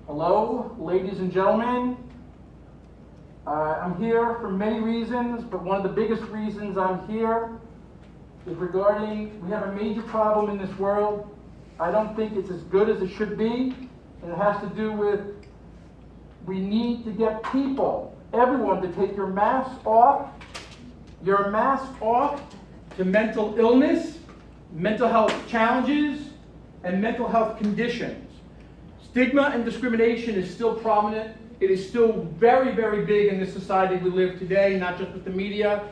Hello, ladies and gentlemen. I'm here for many reasons, but one of the biggest reasons I'm here is regarding, we have a major problem in this world. I don't think it's as good as it should be, and it has to do with, we need to get people, everyone, to take your mask off to mental illness, mental health challenges, and mental health conditions. Stigma and discrimination is still prominent. It is still very, very big in this society we live today, not just with the media,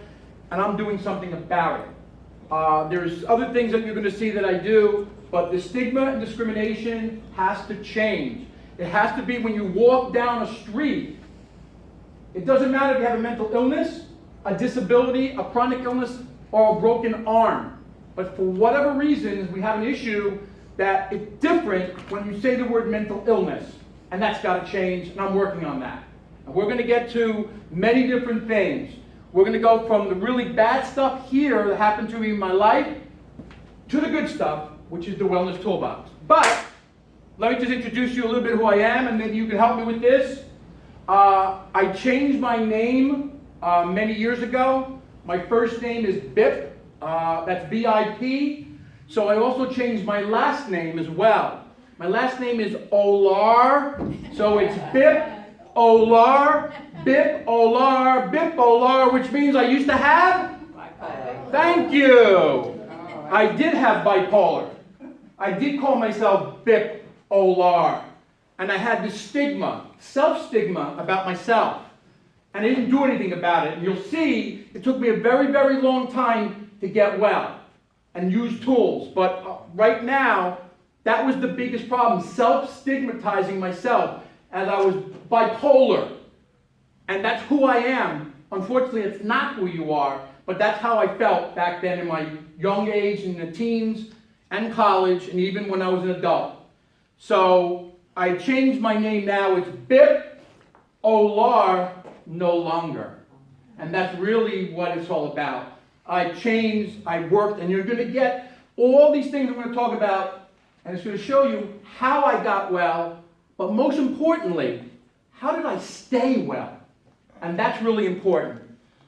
and I'm doing something about it. There's other things that you're going to see that I do, but the stigma and discrimination has to change. It has to be when you walk down a street. It doesn't matter if you have a mental illness, a disability, a chronic illness, or a broken arm. But for whatever reason, we have an issue that it's different when you say the word mental illness. And that's got to change, and I'm working on that. And we're going to get to many different things. We're going to go from the really bad stuff here that happened to me in my life to the good stuff, which is the Wellness Toolbox. But let me just introduce you a little bit who I am, and maybe you can help me with this. I changed my name many years ago. My first name is Bip, that's B-I-P. So I also changed my last name as well. My last name is Olar, so it's Bip Olar, Bip Olar, Bip Olar, which means I used to have? Bipolar. Thank you. I did have bipolar. I did call myself Bip Olar. And I had this stigma, self-stigma about myself. And I didn't do anything about it. And you'll see, it took me a very, very long time to get well and use tools. But right now, that was the biggest problem, self-stigmatizing myself as I was bipolar. And that's who I am. Unfortunately, it's not who you are, but that's how I felt back then in my young age, in the teens and college, and even when I was an adult. So I changed my name now. It's Bip Olar no longer. And that's really what it's all about. I changed, I worked, and you're going to get all these things I'm going to talk about. And it's going to show you how I got well, but most importantly, how did I stay well? And that's really important.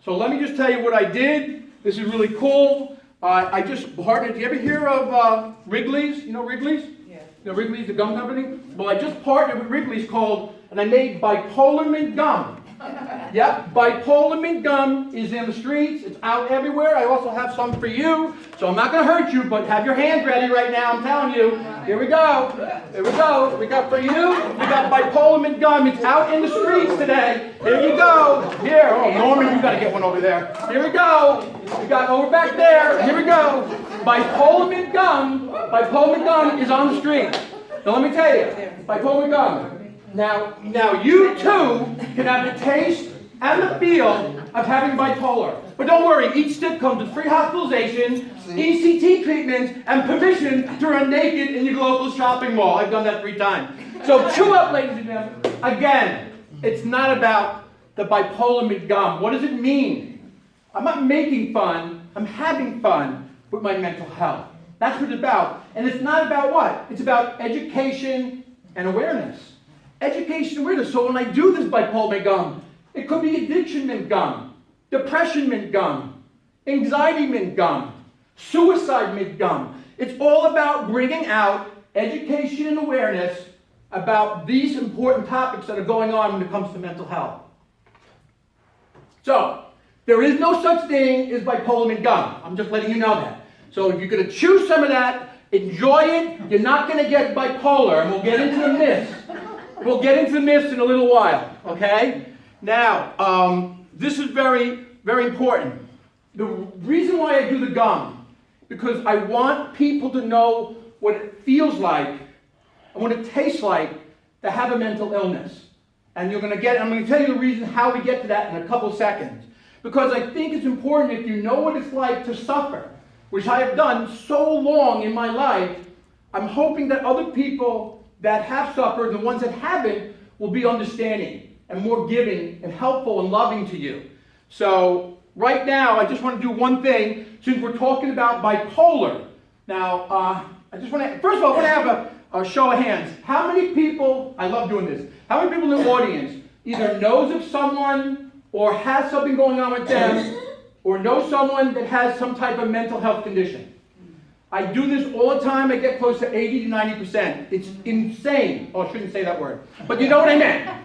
So let me just tell you what I did. This is really cool. I just partnered. Do you ever hear of Wrigley's? You know Wrigley's? Yeah. You know Wrigley's, the gum company? Well, I just partnered with Wrigley's and I made bipolar mint gum. Yep, bipolar mint gum is in the streets. It's out everywhere. I also have some for you. So I'm not going to hurt you, but have your hands ready right now. I'm telling you. Here we go. Here we go. We got for you. We got bipolar mint gum. It's out in the streets today. Here you go. Here. Oh, Norman, you got to get one over there. Here we go. We got over back there. Here we go. Bipolar mint gum. Bipolar mint gum is on the street. Now let me tell you. Bipolar mint gum. Now you too can have the taste and the feel of having bipolar. But don't worry, each stick comes with free hospitalization, ECT treatments, and permission to run naked in your local shopping mall. I've done that 3 times. So chew up, ladies and gentlemen. Again, it's not about the bipolar mint gum. What does it mean? I'm not making fun. I'm having fun with my mental health. That's what it's about. And it's not about what? It's about education and awareness. Education awareness. So when I do this bipolar mint gum, it could be addiction mint gum, depression mint gum, anxiety mint gum, suicide mint gum. It's all about bringing out education and awareness about these important topics that are going on when it comes to mental health. So, there is no such thing as bipolar mint gum. I'm just letting you know that. So if you're going to chew some of that, enjoy it. You're not going to get bipolar, and we'll get into the myths. We'll get into the myths in a little while, okay? Now, this is very, very important. The reason why I do the gum, because I want people to know what it feels like and what it tastes like to have a mental illness. And I'm going to tell you the reason how we get to that in a couple seconds. Because I think it's important if you know what it's like to suffer, which I have done so long in my life. I'm hoping that other people that have suffered, the ones that haven't, will be understanding and more giving and helpful and loving to you. So right now, I just want to do one thing, since we're talking about bipolar. Now, I just want to, first of all, I want to have show of hands. How many people, I love doing this, how many people in the audience either knows of someone or has something going on with them or knows someone that has some type of mental health condition? I do this all the time. I get close to 80 to 90%. It's insane. Oh, I shouldn't say that word. But you know what I meant.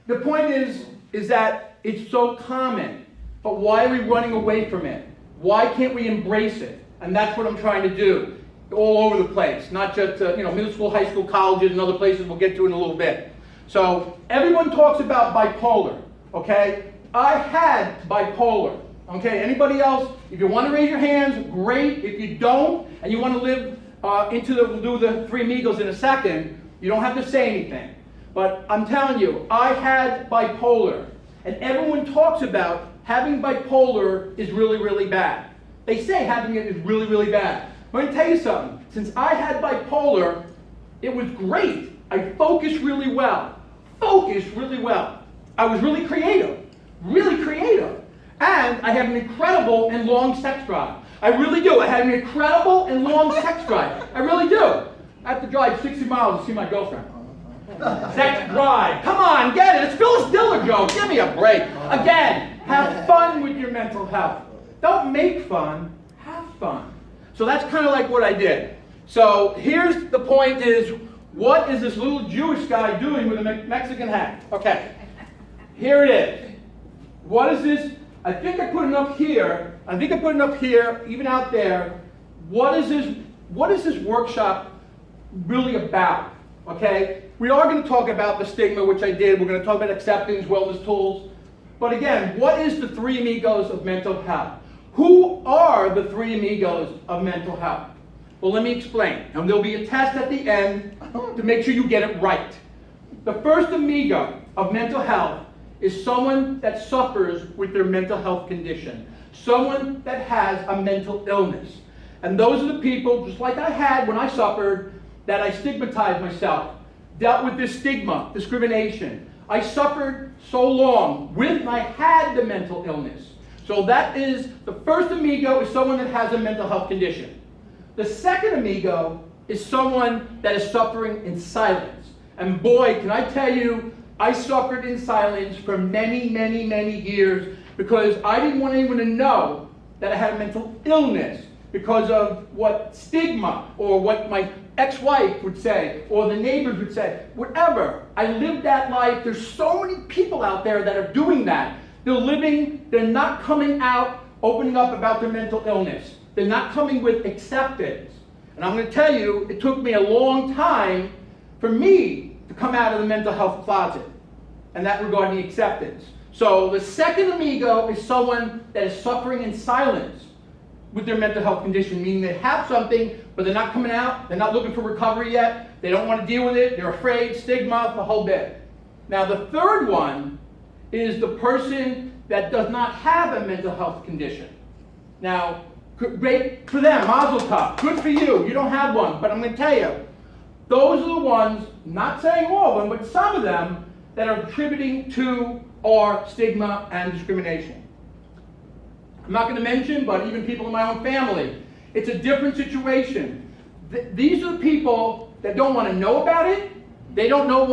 The point is that it's so common. But why are we running away from it? Why can't we embrace it? And that's what I'm trying to do all over the place. Not just middle school, high school, colleges, and other places we'll get to in a little bit. So everyone talks about bipolar, okay? I had bipolar. Okay, anybody else? If you want to raise your hands, great. If you don't, and you want to live we'll do the three amigos in a second, you don't have to say anything. But I'm telling you, I had bipolar. And everyone talks about having bipolar is really, really bad. They say having it is really, really bad. I'm going to tell you something. Since I had bipolar, it was great. I focused really well. I was really creative. And I have an incredible and long sex drive. I really do. I have an incredible and long sex drive. I really do. I have to drive 60 miles to see my girlfriend. Sex drive. Come on, get it. It's Phyllis Diller joke. Give me a break. Again, have fun with your mental health. Don't make fun. Have fun. So that's kind of like what I did. So here's the point is, what is this little Jewish guy doing with a Mexican hat? Okay. Here it is. What is this? I think I put enough here. Even out there. What is this workshop really about? Okay? We are going to talk about the stigma, which I did. We're going to talk about acceptance, wellness tools. But again, what is the three amigos of mental health? Who are the three amigos of mental health? Well, let me explain. And there'll be a test at the end to make sure you get it right. The first amigo of mental health is someone that suffers with their mental health condition. Someone that has a mental illness. And those are the people, just like I had when I suffered, that I stigmatized myself. Dealt with this stigma, discrimination. I suffered so long with, and I had the mental illness. So that is, the first amigo is someone that has a mental health condition. The second amigo is someone that is suffering in silence. And boy, can I tell you, I suffered in silence for many, many, many years because I didn't want anyone to know that I had a mental illness because of what stigma or what my ex-wife would say or the neighbors would say. Whatever. I lived that life. There's so many people out there that are doing that. They're not coming out, opening up about their mental illness. They're not coming with acceptance. And I'm going to tell you, it took me a long time for me to come out of the mental health closet. And that regarding acceptance. So the second amigo is someone that is suffering in silence with their mental health condition, meaning they have something, but they're not coming out, they're not looking for recovery yet, they don't want to deal with it, they're afraid, stigma, the whole bit. Now the third one is the person that does not have a mental health condition. Now, great for them, mazel tov, good for you, you don't have one, but I'm going to tell you, those are the ones, not saying all of them, but some of them, that are contributing to our stigma and discrimination. I'm not going to mention, but even people in my own family, it's a different situation. These are the people that don't want to know about it. They don't know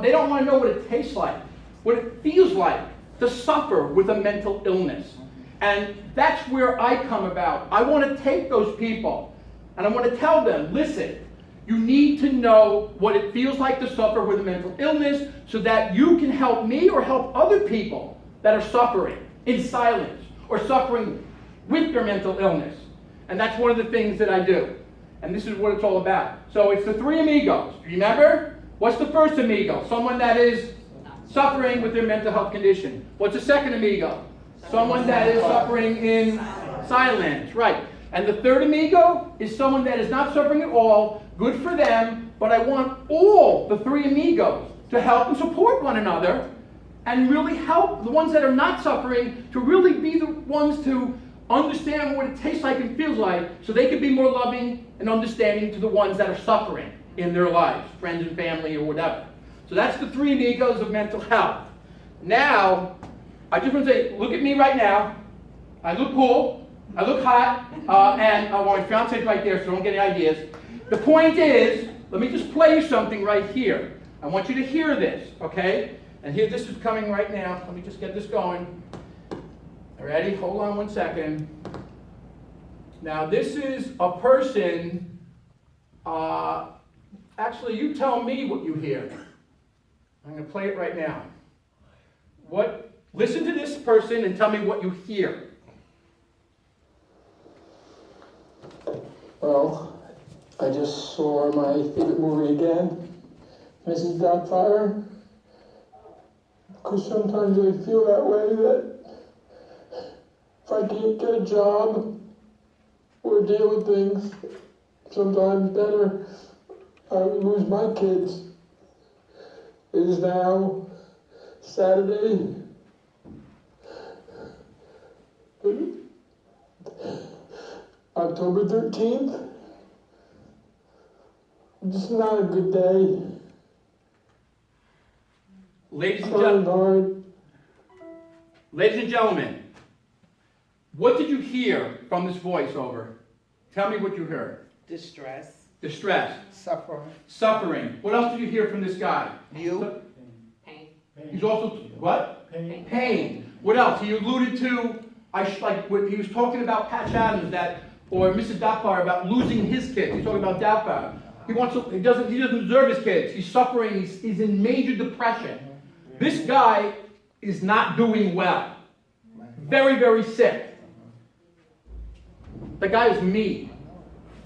they don't want to know what it tastes like, what it feels like to suffer with a mental illness. And that's where I come about. I want to take those people and I want to tell them, listen, you need to know what it feels like to suffer with a mental illness so that you can help me or help other people that are suffering in silence or suffering with their mental illness. And that's one of the things that I do. And this is what it's all about. So it's the three amigos. Remember? What's the first amigo? Someone that is suffering with their mental health condition. What's the second amigo? Someone that is suffering in silence. Right. And the third amigo is someone that is not suffering at all, good for them, but I want all the three amigos to help and support one another and really help the ones that are not suffering to really be the ones to understand what it tastes like and feels like so they can be more loving and understanding to the ones that are suffering in their lives, friends and family or whatever. So that's the three amigos of mental health. Now, I just want to say, look at me right now. I look cool. I look hot, and my fiance's right there, so don't get any ideas. The point is, let me just play you something right here. I want you to hear this, okay? And here, this is coming right now. Let me just get this going. Ready? Hold on one second. Now, this is a person, actually, you tell me what you hear. I'm going to play it right now. Listen to this person and tell me what you hear. Well, I just saw my favorite movie again, Mrs. Doubtfire. Because sometimes I feel that way, that if I can't get a job or deal with things, sometimes better, I would lose my kids. It is now Saturday, October 13th. It's not a good day. Ladies and gentlemen, what did you hear from this voiceover? Tell me what you heard. Distress. Distress. Suffering. Suffering. What else did you hear from this guy? You. Pain. He's also, what? Pain. Pain. What else? He alluded to, like when he was talking about Patch Adams or Mrs. Doubtfire about losing his kids. He's talking about Doubtfire. He doesn't deserve his kids. He's suffering. He's in major depression. This guy is not doing well. Very, very sick. The guy is me.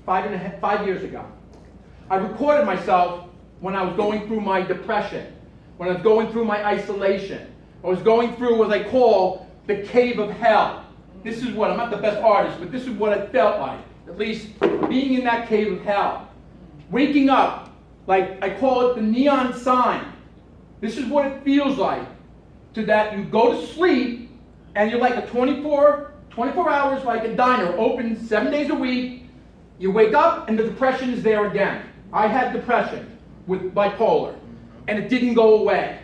5 years ago. I recorded myself when I was going through my depression, when I was going through my isolation. I was going through what I call the cave of hell. This is what, I'm not the best artist, but this is what it felt like. At least being in that cave of hell. Waking up, like I call it the neon sign. This is what it feels like. To that you go to sleep and you're like a 24 hours like a diner, open 7 days a week. You wake up and the depression is there again. I had depression with bipolar and it didn't go away.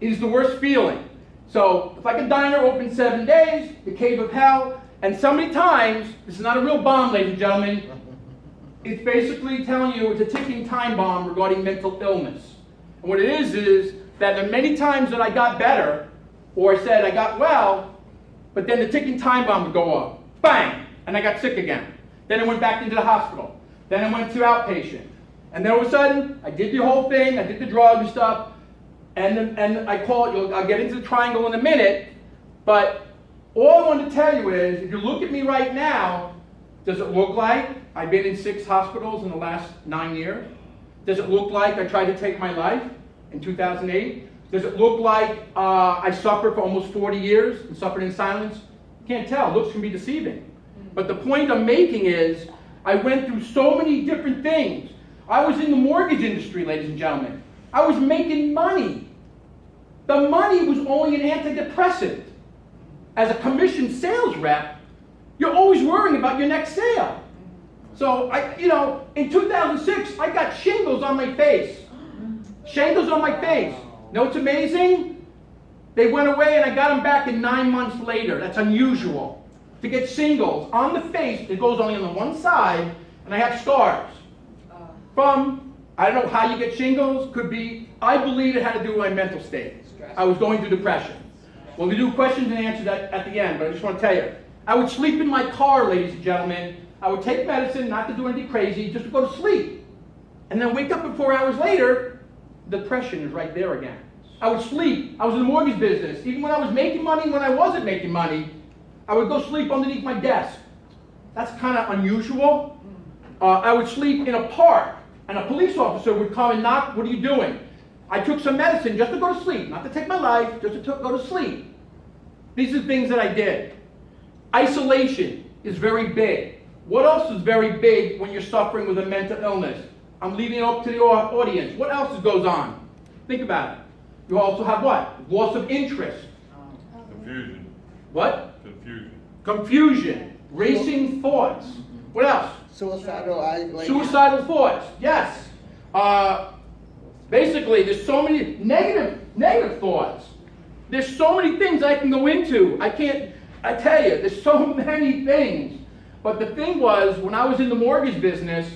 It is the worst feeling. So it's like a diner, open 7 days, the cave of hell, and so many times, this is not a real bomb, ladies and gentlemen, it's basically telling you it's a ticking time bomb regarding mental illness. And what it is that there are many times that I got better, or I said I got well, but then the ticking time bomb would go off. Bang! And I got sick again. Then I went back into the hospital. Then I went to outpatient. And then all of a sudden, I did the whole thing, I did the drugs and stuff, and I call it, I'll get into the triangle in a minute, but all I want to tell you is, if you look at me right now, does it look like I've been in 6 hospitals in the last 9 years? Does it look like I tried to take my life in 2008? Does it look like I suffered for almost 40 years and suffered in silence? Can't tell. Looks can be deceiving. But the point I'm making is, I went through so many different things. I was in the mortgage industry, ladies and gentlemen. I was making money. The money was only an antidepressant. As a commissioned sales rep, you're always worrying about your next sale. So, in 2006, I got shingles on my face. Shingles on my face. Know what's amazing? They went away and I got them back in 9 months later. That's unusual. To get shingles on the face, it goes only on the one side, and I have scars. From, I don't know how you get shingles, could be, I believe it had to do with my mental state. I was going through depression. Well, we do questions and answers at the end, but I just want to tell you. I would sleep in my car, ladies and gentlemen. I would take medicine, not to do anything crazy, just to go to sleep. And then wake up and 4 hours later, depression is right there again. I would sleep. I was in the mortgage business. Even when I was making money, when I wasn't making money, I would go sleep underneath my desk. That's kind of unusual. I would sleep in a park, and a police officer would come and knock, what are you doing? I took some medicine just to go to sleep, not to take my life, just to go to sleep. These are things that I did. Isolation is very big. What else is very big when you're suffering with a mental illness? I'm leaving it up to the audience. What else goes on? Think about it. You also have what? Loss of interest. Confusion. What? Confusion. Confusion. Racing thoughts. What else? Suicidal ideation. Suicidal thoughts. Yes. Basically, there's so many negative thoughts. There's so many things I can go into. I tell you, there's so many things. But the thing was, when I was in the mortgage business,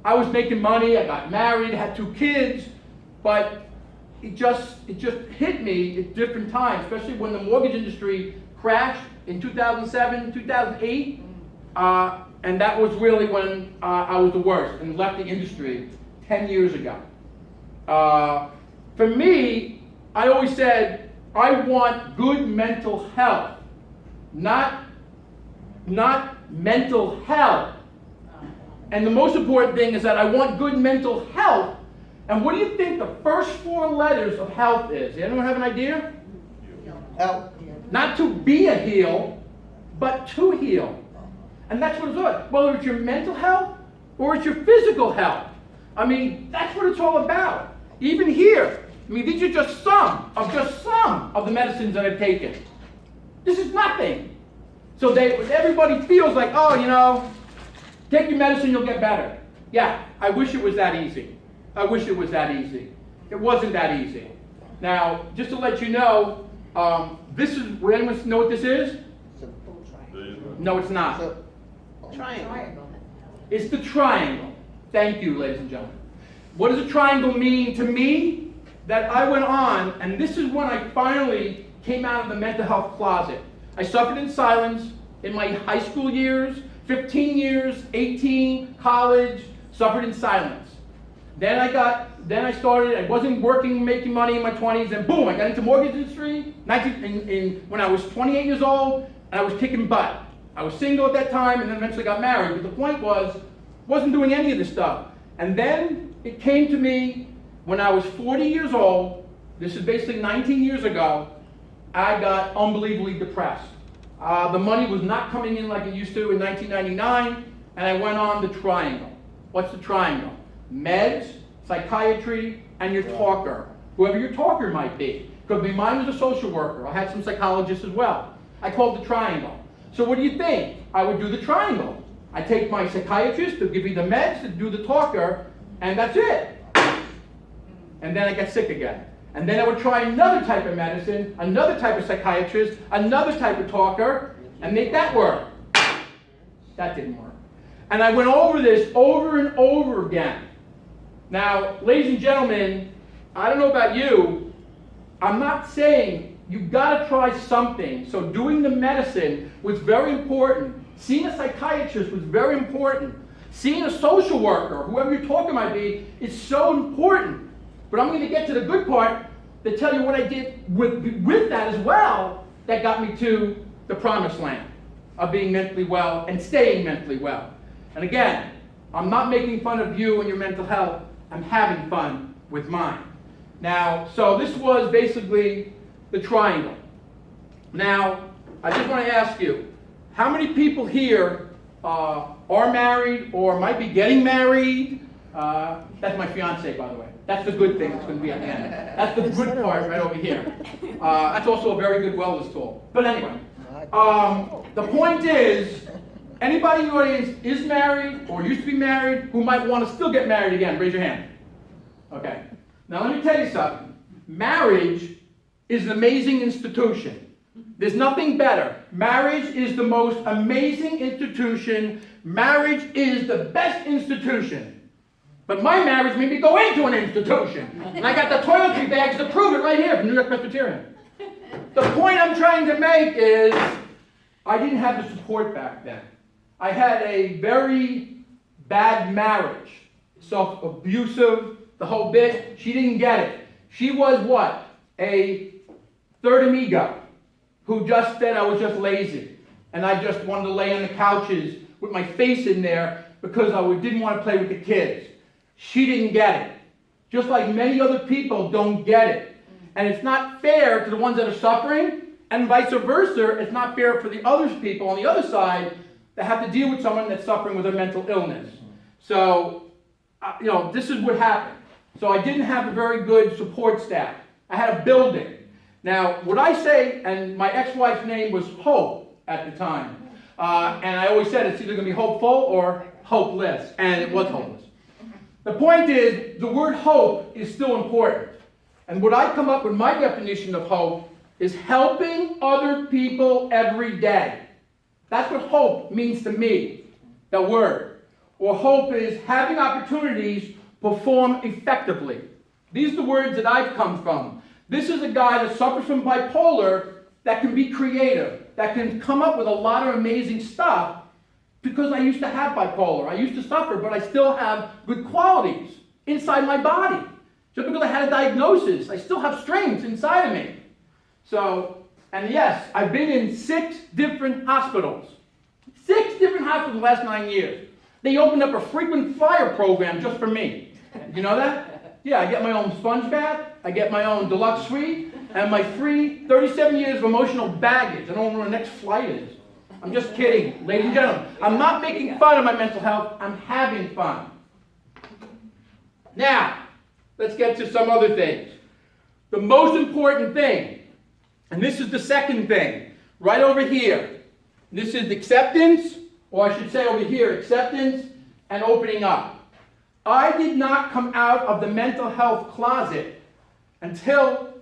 I was making money, I got married, had 2 kids, but it just hit me at different times, especially when the mortgage industry crashed in 2007, 2008, and that was really when I was the worst and left the industry 10 years ago. For me, I always said, I want good mental health, not mental health. And the most important thing is that I want good mental health. And what do you think the first 4 letters of health is? Anyone have an idea? Help. Not to be a heal, but to heal. And that's what it's all about. Whether it's your mental health or it's your physical health. I mean, that's what it's all about. Even here, I mean, these are just some of the medicines that I've taken. This is nothing. So everybody feels like, oh, you know, take your medicine, you'll get better. Yeah, I wish it was that easy. I wish it was that easy. It wasn't that easy. Now, just to let you know, this is, would anyone know what this is? No, it's not. Triangle. It's the triangle. Thank you, ladies and gentlemen. What does a triangle mean to me? That I went on, and this is when I finally came out of the mental health closet. I suffered in silence in my high school years, 15 years, 18, college, suffered in silence. Then I started, I wasn't working, making money in my 20s, and boom, I got into mortgage industry when I was 28 years old, and I was kicking butt. I was single at that time, and then eventually got married, but the point was, wasn't doing any of this stuff. And then it came to me when I was 40 years old, this is basically 19 years ago, I got unbelievably depressed. The money was not coming in like it used to in 1999, and I went on the triangle. What's the triangle? Meds, psychiatry, and your talker. Whoever your talker might be. Could be mine was a social worker. I had some psychologists as well. I called the triangle. So what do you think? I would do the triangle. I take my psychiatrist to give me the meds, to do the talker, and that's it. And then I get sick again. And then I would try another type of medicine, another type of psychiatrist, another type of talker, and make that work. That didn't work. And I went over this over and over again. Now, ladies and gentlemen, I don't know about you, I'm not saying you've got to try something. So doing the medicine was very important. Seeing a psychiatrist was very important. Seeing a social worker, whoever your talker might be, is so important. But I'm going to get to the good part to tell you what I did with that as well that got me to the promised land of being mentally well and staying mentally well. And again, I'm not making fun of you and your mental health. I'm having fun with mine. Now, so this was basically the triangle. Now, I just want to ask you, how many people here are married or might be getting married? That's my fiance, by the way. That's the good thing that's going to be at the end. That's the good part right over here. That's also a very good wellness tool. But anyway, the point is, anybody in the audience is married or used to be married who might want to still get married again? Raise your hand. Okay. Now let me tell you something. Marriage is an amazing institution. There's nothing better. Marriage is the most amazing institution. Marriage is the best institution. But my marriage made me go into an institution. And I got the toiletry bags to prove it right here from New York Presbyterian. The point I'm trying to make is I didn't have the support back then. I had a very bad marriage. Self-abusive, the whole bit. She didn't get it. She was what? A third amigo who just said I was just lazy. And I just wanted to lay on the couches with my face in there because I didn't want to play with the kids. She didn't get it. Just like many other people don't get it. And it's not fair to the ones that are suffering, and vice versa. It's not fair for the other people on the other side that have to deal with someone that's suffering with a mental illness. So, this is what happened. So I didn't have a very good support staff. I had a building. Now, what I say, and my ex-wife's name was Hope at the time. And I always said it's either going to be hopeful or hopeless. And it was hopeless. The point is, the word hope is still important. And what I come up with my definition of hope is helping other people every day. That's what hope means to me, the word. or hope is having opportunities perform effectively. These are the words that I've come from. This is a guy that suffers from bipolar that can be creative, that can come up with a lot of amazing stuff because I used to have bipolar. I used to suffer, but I still have good qualities inside my body. Just because I had a diagnosis, I still have strengths inside of me. So, and yes, I've been in 6 different hospitals. 6 different hospitals in the last 9 years. They opened up a frequent flyer program just for me. You know that? Yeah, I get my own sponge bath, I get my own deluxe suite, and my free 37 years of emotional baggage. I don't know where the next flight is. I'm just kidding, ladies and gentlemen. I'm not making fun of my mental health, I'm having fun. Now, let's get to some other things. The most important thing, and this is the second thing, right over here. This is acceptance, or I should say over here, acceptance and opening up. I did not come out of the mental health closet until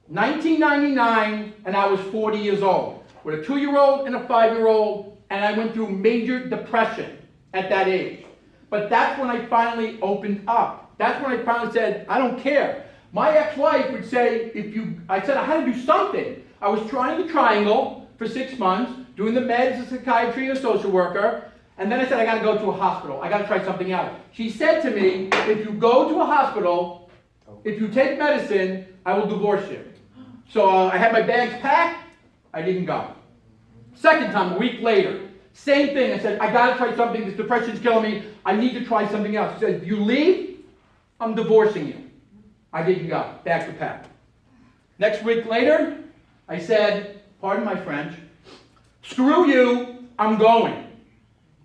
1999, and I was 40 years old, with a 2-year-old and a 5-year-old, and I went through major depression at that age. But that's when I finally opened up. That's when I finally said, I don't care. My ex-wife would say, I said I had to do something. I was trying the triangle for 6 months, doing the meds, a psychiatry, and a social worker, and then I said, I gotta go to a hospital. I gotta try something out. She said to me, if you go to a hospital, if you take medicine, I will divorce you. So I had my bags packed, I didn't go. Second time, a week later, same thing. I said, I gotta try something, this depression's killing me, I need to try something else. She said, if you leave, I'm divorcing you. I didn't go, back to pack. Next week later, I said, pardon my French, screw you, I'm going.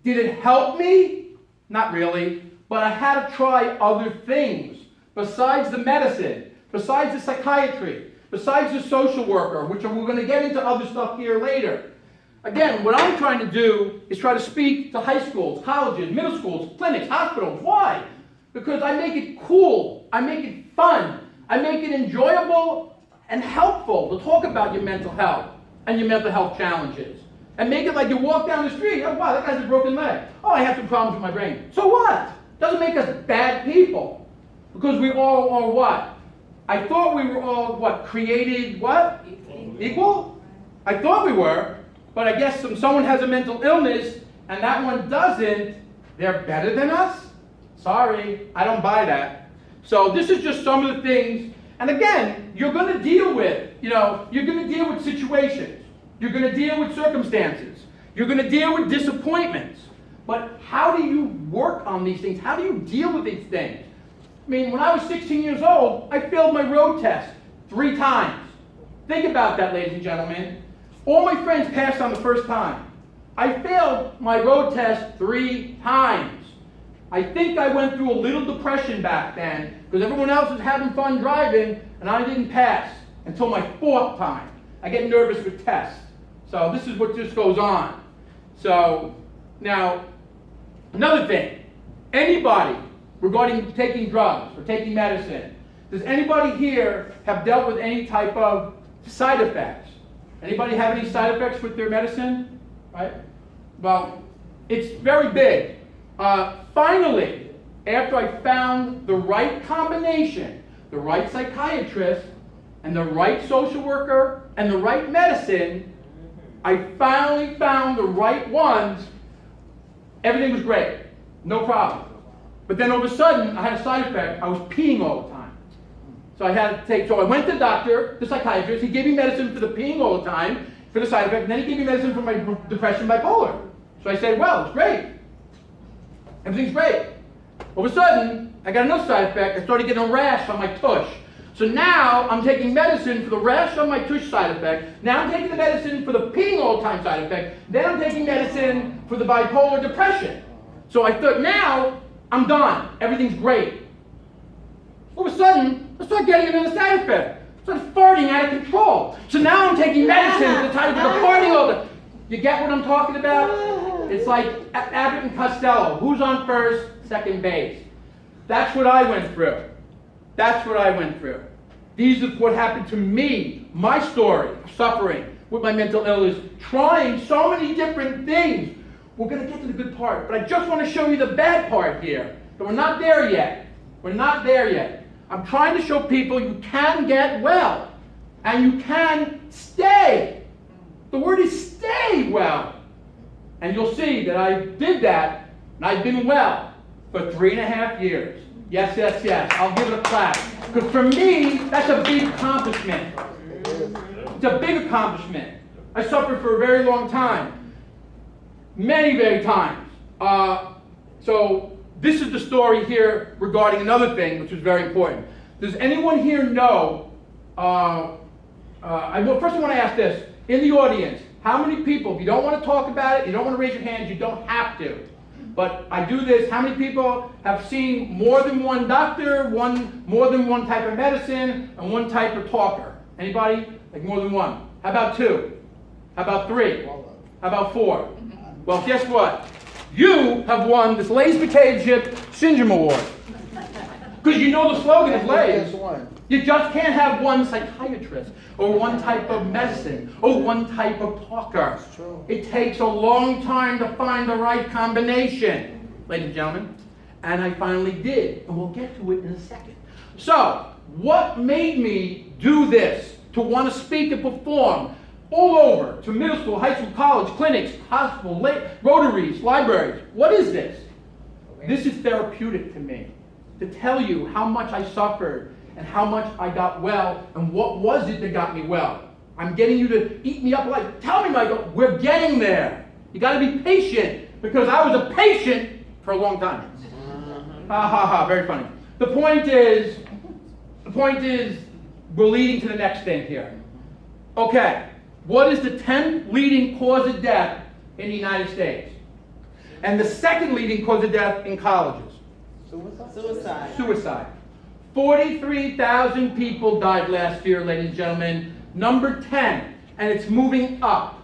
Did it help me? Not really, but I had to try other things besides the medicine, besides the psychiatry, besides the social worker, which we're going to get into other stuff here later. Again, what I'm trying to do is try to speak to high schools, colleges, middle schools, clinics, hospitals. Why? Because I make it cool, I make it fun, I make it enjoyable and helpful to talk about your mental health and your mental health challenges. And make it like you walk down the street, oh wow, that guy's a broken leg. Oh, I have some problems with my brain. So what? Doesn't make us bad people. Because we all are what? I thought we were all what? Created what? Equal? I thought we were, but I guess someone has a mental illness and that one doesn't, they're better than us? Sorry, I don't buy that. So this is just some of the things, and again, you're going to deal with, you're going to deal with situations. You're going to deal with circumstances. You're going to deal with disappointments. But how do you work on these things? How do you deal with these things? I mean, when I was 16 years old, I failed my road test 3 times. Think about that, ladies and gentlemen. All my friends passed on the first time. I failed my road test 3 times. I think I went through a little depression back then because everyone else was having fun driving and I didn't pass until my 4th time. I get nervous with tests. So this is what just goes on. So now, another thing. Anybody regarding taking drugs or taking medicine, does anybody here have dealt with any type of side effects? Anybody have any side effects with their medicine? Right? Well, it's very big. Finally, after I found the right combination, the right psychiatrist, and the right social worker, and the right medicine, I finally found the right ones. Everything was great. No problem. But then all of a sudden, I had a side effect. I was peeing all the time. So I went to the doctor, the psychiatrist. He gave me medicine for the peeing all the time, for the side effect, and then he gave me medicine for my depression, bipolar. So I said, well, it's great. Everything's great. All of a sudden, I got another side effect. I started getting a rash on my tush. So now I'm taking medicine for the rash on my tush side effect. Now I'm taking the medicine for the peeing all the time side effect. Then I'm taking medicine for the bipolar depression. So I thought, now I'm done. Everything's great. All of a sudden, I start getting another side effect. I started farting out of control. So now I'm taking medicine for the type of the farting all the... You get what I'm talking about? It's like Abbott and Costello. Who's on first, second base? That's what I went through. That's what I went through. These is what happened to me, my story of suffering with my mental illness, trying so many different things. we're going to get to the good part, but I just want to show you the bad part here. But we're not there yet. We're not there yet. I'm trying to show people you can get well, and you can stay. The word is stay well. And you'll see that I did that, and I've been well for 3.5 years. Yes, yes, yes. I'll give it a clap. Because for me, that's a big accomplishment. It's a big accomplishment. I suffered for a very long time. Many, many times. So this is the story here regarding another thing, which was very important. Does anyone here know, first I want to ask this, in the audience, how many people, if you don't want to talk about it, you don't want to raise your hands, you don't have to. But I do this, how many people have seen more than one doctor, more than one type of medicine, and one type of talker? Anybody? Like more than one? How about 2? How about 3? How about 4? Well, guess what? You have won this Lay's Potato Chip Syndrome Award. Because you know the slogan of Lay's. You just can't have one psychiatrist, or one type of medicine, or one type of talker. It takes a long time to find the right combination, ladies and gentlemen. And I finally did, and we'll get to it in a second. So, what made me do this, to want to speak and perform all over, to middle school, high school, college, clinics, hospital, rotaries, libraries? What is this? This is therapeutic to me, to tell you how much I suffered, and how much I got well, and what was it that got me well. I'm getting you to eat me up like, tell me, Michael, we're getting there. You got to be patient, because I was a patient for a long time. Ha ha ha, very funny. The point is, we're leading to the next thing here. Okay, what is the 10th leading cause of death in the United States? And the second leading cause of death in colleges? Suicide. 43,000 people died last year, ladies and gentlemen. Number 10, and it's moving up.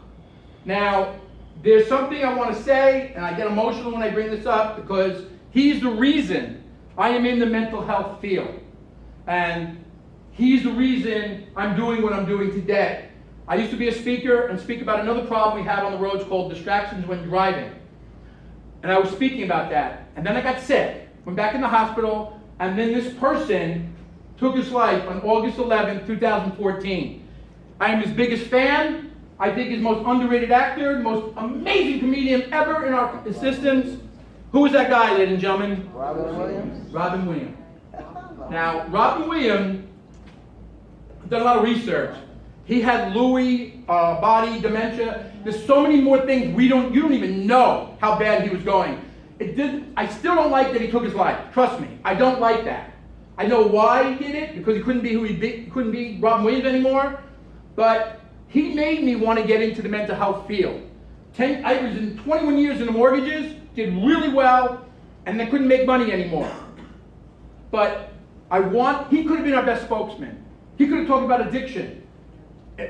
Now, there's something I want to say, and I get emotional when I bring this up, because he's the reason I am in the mental health field. And he's the reason I'm doing what I'm doing today. I used to be a speaker and speak about another problem we have on the roads called distractions when driving. And I was speaking about that. And then I got sick, went back in the hospital, and then this person took his life on August 11th, 2014. I am his biggest fan. I think his most underrated actor, most amazing comedian ever in our existence. Who is that guy, ladies and gentlemen? Robin Williams. Robin Williams. Now, Robin Williams done a lot of research. He had Lewy body dementia. There's so many more things you don't even know how bad he was going. I still don't like that he took his life. Trust me, I don't like that. I know why he did it, because he couldn't be who he couldn't be Robin Williams anymore. But he made me want to get into the mental health field. I was in 21 years in the mortgages, did really well, and then couldn't make money anymore. But he could have been our best spokesman. He could have talked about addiction.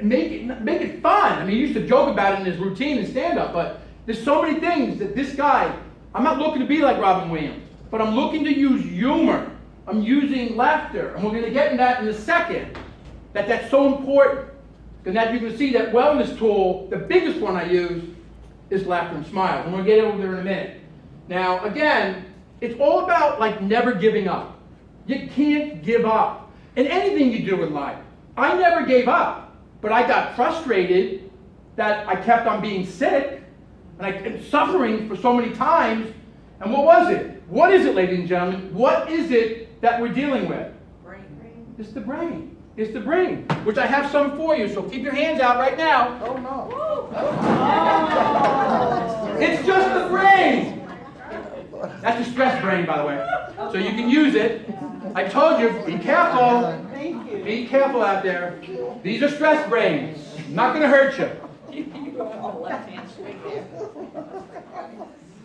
Make it fun. I mean, he used to joke about it in his routine and stand-up, but there's so many things that this guy, I'm not looking to be like Robin Williams, but I'm looking to use humor. I'm using laughter, and we're going to get in that in a second, that's so important. And as you can see, that wellness tool, the biggest one I use, is laughter and smiles, and we'll get over there in a minute. Now, again, it's all about never giving up. You can't give up in anything you do in life. I never gave up, but I got frustrated that I kept on being sick, and suffering for so many times. And what was it? What is it, ladies and gentlemen? What is it that we're dealing with? Brain. It's the brain. It's the brain, which I have some for you, so keep your hands out right now. Oh no. Oh. It's just the brain. That's a stress brain, by the way. So you can use it. I told you, be careful. Thank you. Be careful out there. These are stress brains. Not going to hurt you. Left hand straight there.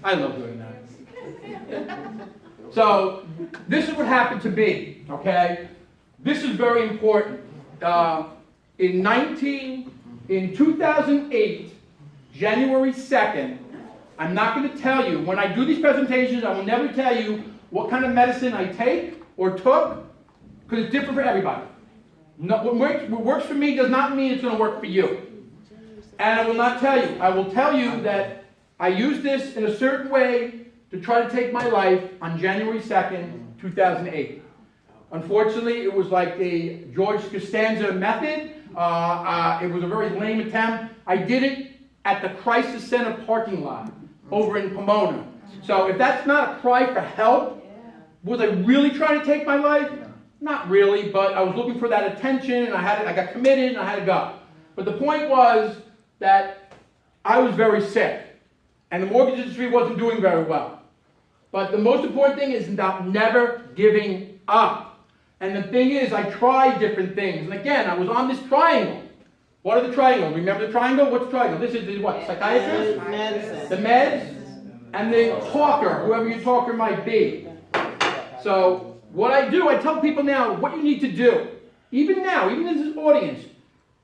I love doing that. So, this is what happened to me, okay? This is very important. In 2008, January 2nd, I'm not going to tell you, when I do these presentations, I will never tell you what kind of medicine I take or took, because it's different for everybody. No, what works for me does not mean it's going to work for you. And I will not tell you. I will tell you that I used this in a certain way to try to take my life on January 2nd, 2008. Unfortunately, it was like the George Costanza method. It was a very lame attempt. I did it at the Crisis Center parking lot over in Pomona. So if that's not a cry for help, was I really trying to take my life? Not really, but I was looking for that attention, and I got committed, and I had to go. But the point was that I was very sick, and the mortgage industry wasn't doing very well. But the most important thing is about never giving up. And the thing is, I tried different things. And again, I was on this triangle. What are the triangles? Remember the triangle? What's the triangle? This is the what? Psychiatrist? Medicine. The meds? And the talker, whoever your talker might be. So, what I do, I tell people now what you need to do. Even now, even in this audience,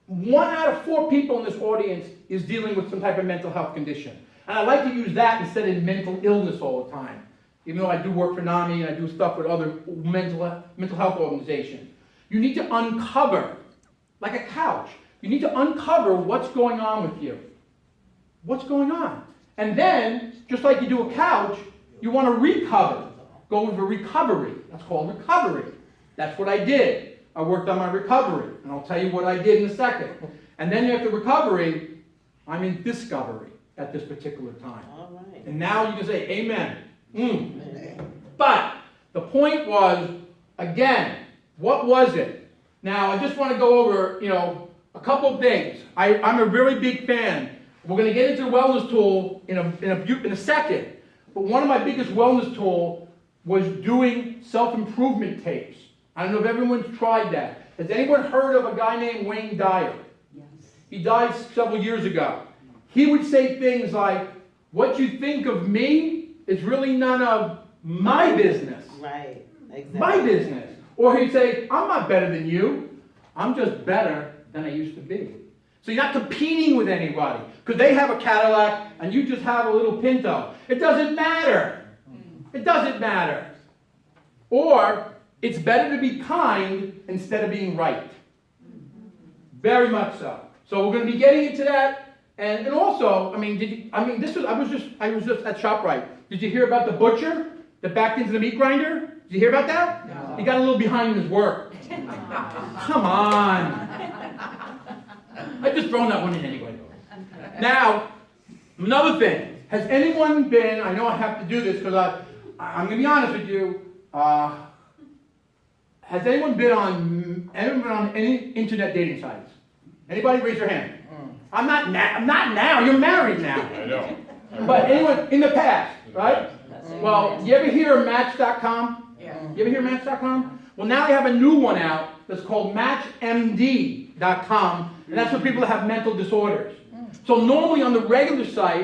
1 out of 4 people in this audience is dealing with some type of mental health condition. And I like to use that instead of mental illness all the time. Even though I do work for NAMI and I do stuff with other mental health organizations. You need to uncover, like a couch, you need to uncover what's going on with you. What's going on? And then, just like you do a couch, you want to recover. Go over recovery. That's called recovery. That's what I did. I worked on my recovery. And I'll tell you what I did in a second. And then after recovery, I'm in discovery at this particular time. All right. And now you can say, amen. But the point was, again, what was it? Now, I just want to go over, a couple of things. I'm a very big fan. We're going to get into the wellness tool in a second. But one of my biggest wellness tool was doing self-improvement tapes. I don't know if everyone's tried that. Has anyone heard of a guy named Wayne Dyer? Yes. He died several years ago. He would say things like, what you think of me is really none of my business. Right. Exactly. My business. Or he'd say, I'm not better than you. I'm just better than I used to be. So you're not competing with anybody. Because they have a Cadillac and you just have a little Pinto. It doesn't matter. It doesn't matter. Or it's better to be kind instead of being right. Very much so. So we're going to be getting into that. And also, I was just at ShopRite. Did you hear about the butcher that backed into the meat grinder? Did you hear about that? No. He got a little behind in his work. Come on. I just thrown that one in anyway. Now, another thing. Has anyone been, I know I have to do this because I'm going to be honest with you. Has anyone been on any internet dating sites? Anybody raise your hand? I'm not now. You're married now. I know. But anyone in the past, right? Well, you ever hear of Match.com? Yeah. You ever hear of Match.com? Well, now they have a new one out that's called MatchMD.com, and that's for people that have mental disorders. So normally on the regular site,